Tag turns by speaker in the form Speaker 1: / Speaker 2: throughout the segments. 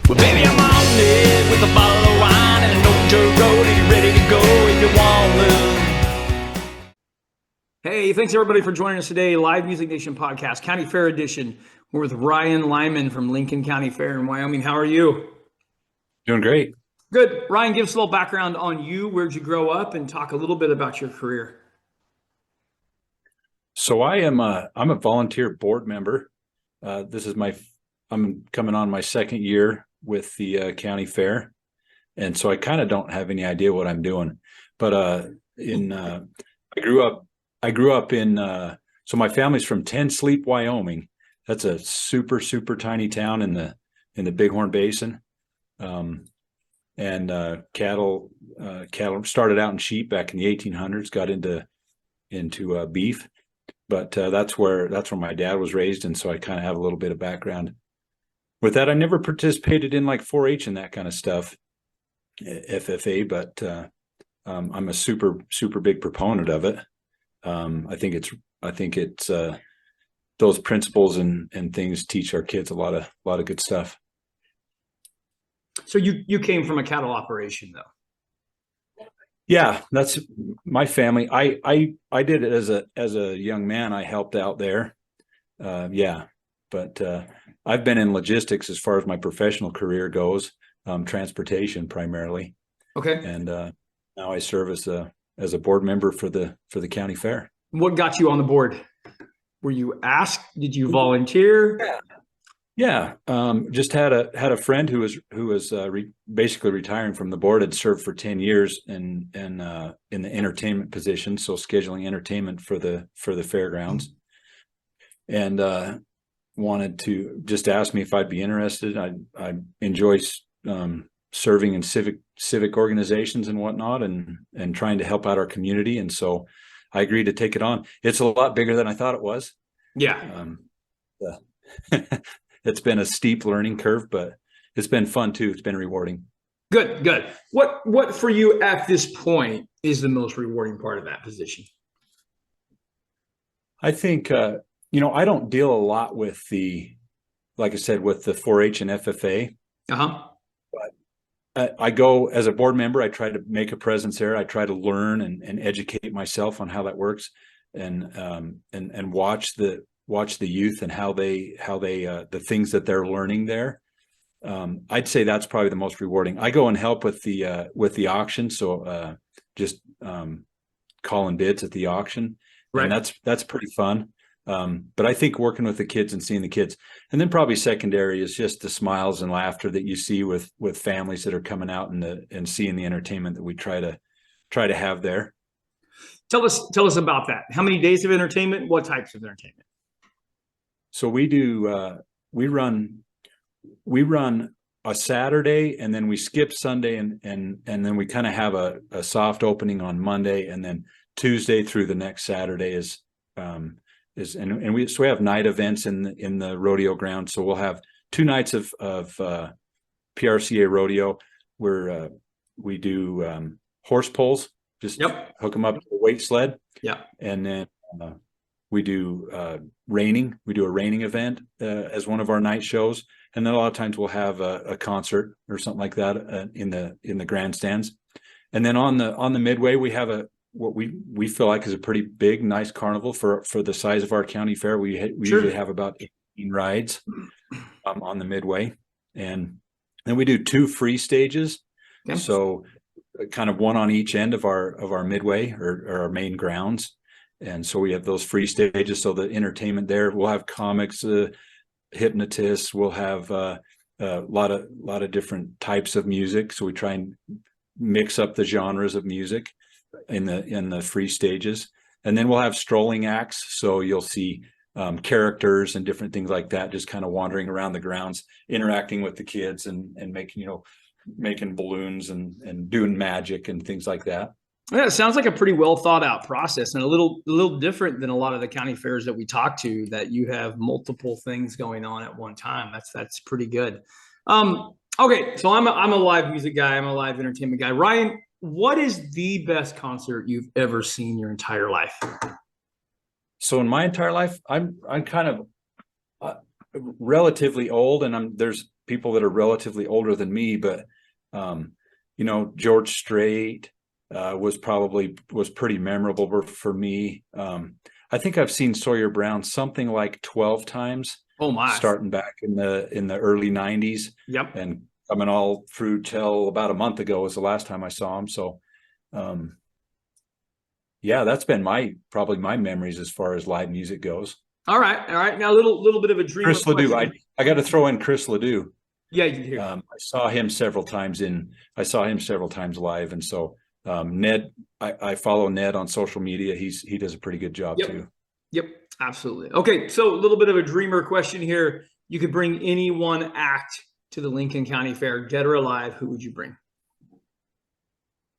Speaker 1: Well, baby, I'm on it with a bottle of wine and an old dirt road, and you're ready to go if you want to. Hey, thanks everybody for joining us today. Live Music Nation podcast, County Fair edition. We're with Ryan Lyman from Lincoln County Fair in Wyoming. How are you?
Speaker 2: Doing great.
Speaker 1: Good. Ryan, give us a little background on you. Where'd you grow up, and talk a little bit about your career.
Speaker 2: So I'm a volunteer board member. I'm coming on my second year with the county fair, and so I kind of don't have any idea what I'm doing. But I grew up in so my family's from Ten Sleep, Wyoming. That's a super tiny town in the Bighorn Basin. Cattle started out in sheep back in the 1800s, got into beef, but that's where my dad was raised, and so I kind of have a little bit of background with that. I never participated in like 4-H and that kind of stuff, FFA, but I'm a super big proponent of it. I think it's those principles and things teach our kids a lot of good stuff.
Speaker 1: So you came from a cattle operation, though.
Speaker 2: Yeah, that's my family. I did it as a young man. I helped out there. But I've been in logistics as far as my professional career goes, transportation primarily.
Speaker 1: Okay.
Speaker 2: And now I serve as a board member for the county fair.
Speaker 1: What got you on the board? Were you asked? Did you volunteer?
Speaker 2: Yeah. Just had a friend who was basically retiring from the board, had served for 10 years in the entertainment position, so scheduling entertainment for the fairgrounds, and wanted to just ask me if I'd be interested. I enjoy serving in civic organizations and whatnot, and trying to help out our community, and so I agreed to take it on. It's a lot bigger than I thought it was.
Speaker 1: Yeah.
Speaker 2: It's been a steep learning curve, but it's been fun too. It's been rewarding.
Speaker 1: Good. What for you at this point is the most rewarding part of that position?
Speaker 2: I think, I don't deal a lot with like I said, with the 4-H and FFA. But I go as a board member. I try to make a presence there. I try to learn and educate myself on how that works, and watch the youth and how they the things that they're learning there. I'd say that's probably the most rewarding. I go and help with the auction, so just calling bids at the auction, right? And that's pretty fun. But I think working with the kids and seeing the kids, and then probably secondary is just the smiles and laughter that you see with families that are coming out and seeing the entertainment that we try to have there.
Speaker 1: Tell us about that. How many days of entertainment? What types of entertainment?
Speaker 2: So we run a Saturday, and then we skip Sunday, and then we kind of have a soft opening on Monday, and then Tuesday through the next Saturday we have night events in the rodeo ground. So we'll have 2 nights of PRCA rodeo where we do horse pulls, just hook them up to a weight sled. Yeah. And then we do reining. We do a reining event as one of our night shows, and then a lot of times we'll have a concert or something like that in the grandstands. And then on the midway, we have what we feel like is a pretty big, nice carnival for the size of our county fair. We usually have about 18 rides on the midway, and then we do 2 free stages. Okay. So kind of one on each end of our midway or our main grounds. And so we have those free stages. So the entertainment there, we'll have comics, hypnotists, we'll have a lot of different types of music. So we try and mix up the genres of music in the free stages. And then we'll have strolling acts. So you'll see characters and different things like that, just kind of wandering around the grounds, interacting with the kids and making balloons and doing magic and things like that.
Speaker 1: Yeah, it sounds like a pretty well thought out process, and a little different than a lot of the county fairs that we talk to, that you have multiple things going on at one time. That's pretty good. Okay, so I'm a live music guy. I'm a live entertainment guy. Ryan, what is the best concert you've ever seen your entire life?
Speaker 2: So in my entire life, I'm kind of relatively old, and people that are relatively older than me, but George Strait was pretty memorable for me. I think I've seen Sawyer Brown something like 12 times.
Speaker 1: Oh my!
Speaker 2: Starting back in the early 90s.
Speaker 1: Yep.
Speaker 2: And coming all through till about a month ago was the last time I saw him. So, yeah, that's been probably my memories as far as live music goes.
Speaker 1: All right. Now a little bit of a dream.
Speaker 2: Chris Ledoux. I got to throw in Chris Ledoux.
Speaker 1: Yeah, you do.
Speaker 2: I saw him several times live, and so Ned. I follow Ned on social media. He does a pretty good job too.
Speaker 1: Yep, absolutely. Okay, so a little bit of a dreamer question here. You could bring any one act to the Lincoln County Fair, dead or alive. Who would you bring?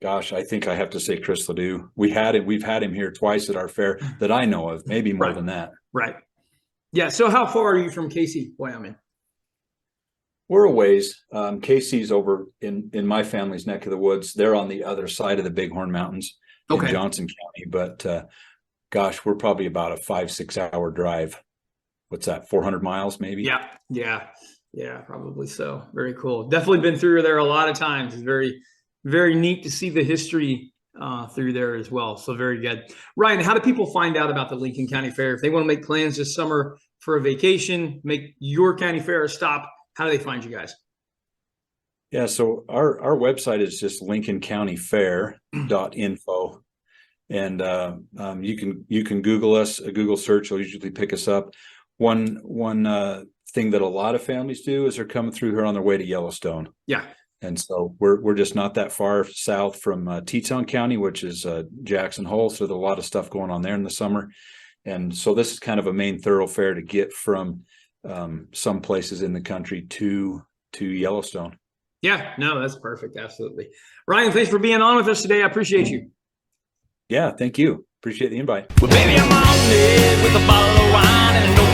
Speaker 2: Gosh, I think I have to say Chris Ledoux. We've had him here twice at our fair that I know of, maybe more than that.
Speaker 1: Right. Yeah. So how far are you from Casey, Wyoming?
Speaker 2: We're a ways. Casey's over in my family's neck of the woods. They're on the other side of the Bighorn Mountains in Johnson County. But gosh, we're probably about a 5-6 hour drive. What's that? 400 miles, maybe?
Speaker 1: Yeah, probably so. Very cool. Definitely been through there a lot of times. It's very, very neat to see the history through there as well. So very good. Ryan, how do people find out about the Lincoln County Fair? If they want to make plans this summer for a vacation, make your county fair a stop, how do they find you guys?
Speaker 2: Yeah, so our website is just lincolncountyfair.info. And you can Google us. A Google search will usually pick us up. One thing that a lot of families do is they're coming through here on their way to Yellowstone.
Speaker 1: Yeah.
Speaker 2: And so we're just not that far south from Teton County, which is Jackson Hole. So there's a lot of stuff going on there in the summer. And so this is kind of a main thoroughfare to get from some places in the country to Yellowstone. Yeah,
Speaker 1: no, that's perfect. Absolutely. Ryan, thanks for being on with us today. I appreciate you.
Speaker 2: Yeah, thank you. Appreciate the invite.
Speaker 3: Well, baby, I'm on it with a bottle of wine and no